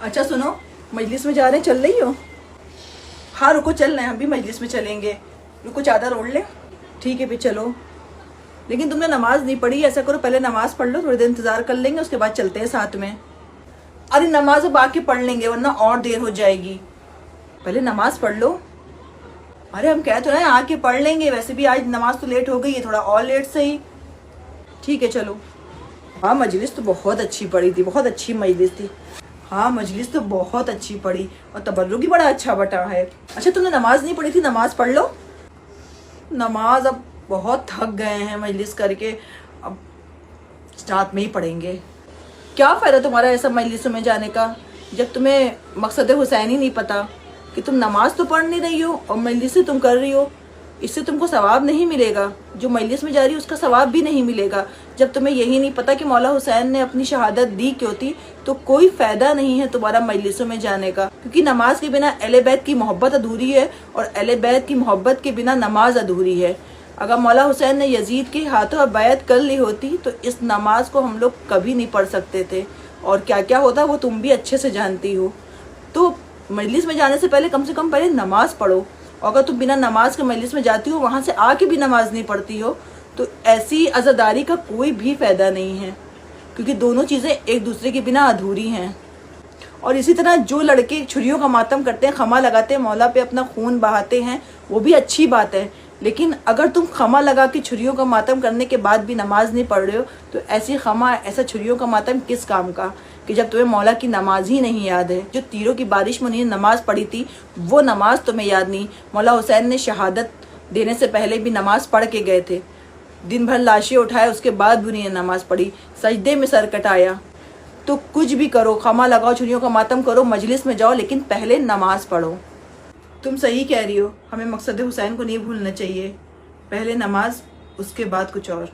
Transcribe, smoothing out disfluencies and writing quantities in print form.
अच्छा सुनो, मजलिस में जा रहे हैं, चल रही हो? हाँ रुको, चल रहे हैं, हम भी मजलिस में चलेंगे। रुको चादर ओढ़ ले। ठीक है फिर चलो, लेकिन तुमने नमाज नहीं पढ़ी। ऐसा करो पहले नमाज पढ़ लो, थोड़ी देर इंतजार कर लेंगे, उसके बाद चलते हैं साथ में। अरे नमाज अब आके पढ़ लेंगे वरना और देर हो जाएगी। पहले नमाज पढ़ लो। अरे हम कह तो रहे हैं आके पढ़ लेंगे, वैसे भी आज नमाज तो लेट हो गई है, थोड़ा और लेट सही। ठीक है चलो। हाँ मजलिस तो बहुत अच्छी पड़ी थी, बहुत अच्छी मजलिस थी। हाँ मजलिस तो बहुत अच्छी पड़ी और तबर्रुक भी बड़ा अच्छा बटा है। अच्छा तुमने नमाज नहीं पढ़ी थी, नमाज पढ़ लो। नमाज अब बहुत थक गए हैं मजलिस करके, अब रात में ही पढ़ेंगे। क्या फ़ायदा तुम्हारा ऐसा मजलिसों में जाने का जब तुम्हें मकसद हुसैन ही नहीं पता कि तुम नमाज तो पढ़ नहीं रही हो और मजलिस तुम कर रही हो। इससे तुमको सवाब नहीं मिलेगा, जो मजलिस में जा रही है उसका सवाब भी नहीं मिलेगा। जब तुम्हें यही नहीं पता कि मौला हुसैन ने अपनी शहादत दी क्यों थी, तो कोई फ़ायदा नहीं है तुम्हारा मजलिसों में जाने का, क्योंकि नमाज के बिना अहले बैत की मोहब्बत अधूरी है और अहले बैत की मोहब्बत के बिना नमाज अधूरी है। अगर मौला हुसैन ने यजीद के हाथों बैत कर ली होती तो इस नमाज को हम लोग कभी नहीं पढ़ सकते थे, और क्या क्या होता वो तुम भी अच्छे से जानती हो। तो मजलिस में जाने से पहले कम से कम पहले नमाज पढ़ो। और अगर तुम बिना नमाज के मजलिस में जाती हो, वहाँ से आके भी नमाज नहीं पढ़ती हो, तो ऐसी अज़ादारी का कोई भी फ़ायदा नहीं है, क्योंकि दोनों चीज़ें एक दूसरे के बिना अधूरी हैं। और इसी तरह जो लड़के छुरियों का मातम करते हैं, खमा लगाते हैं, मौला पे अपना खून बहाते हैं, वो भी अच्छी बात है। लेकिन अगर तुम खमा लगा के छुरियों का मातम करने के बाद भी नमाज नहीं पढ़ रहे हो, तो ऐसी खमा, ऐसा छुरियों का मातम किस काम का, कि जब तुम्हें मौला की नमाज ही नहीं याद है। जो तीरों की बारिश में उन्होंने नमाज पढ़ी थी वो नमाज तुम्हें याद नहीं। मौला हुसैन ने शहादत देने से पहले भी नमाज पढ़ के गए थे, दिन भर लाशें उठाए, उसके बाद भी उन्होंने नमाज पढ़ी, सजदे में सर कटाया। तो कुछ भी करो, खमा लगाओ, छुरियों का मातम करो, मजलिस में जाओ, लेकिन पहले नमाज पढ़ो। तुम सही कह रही हो, हमें मकसद हुसैन को नहीं भूलना चाहिए। पहले नमाज, उसके बाद कुछ और।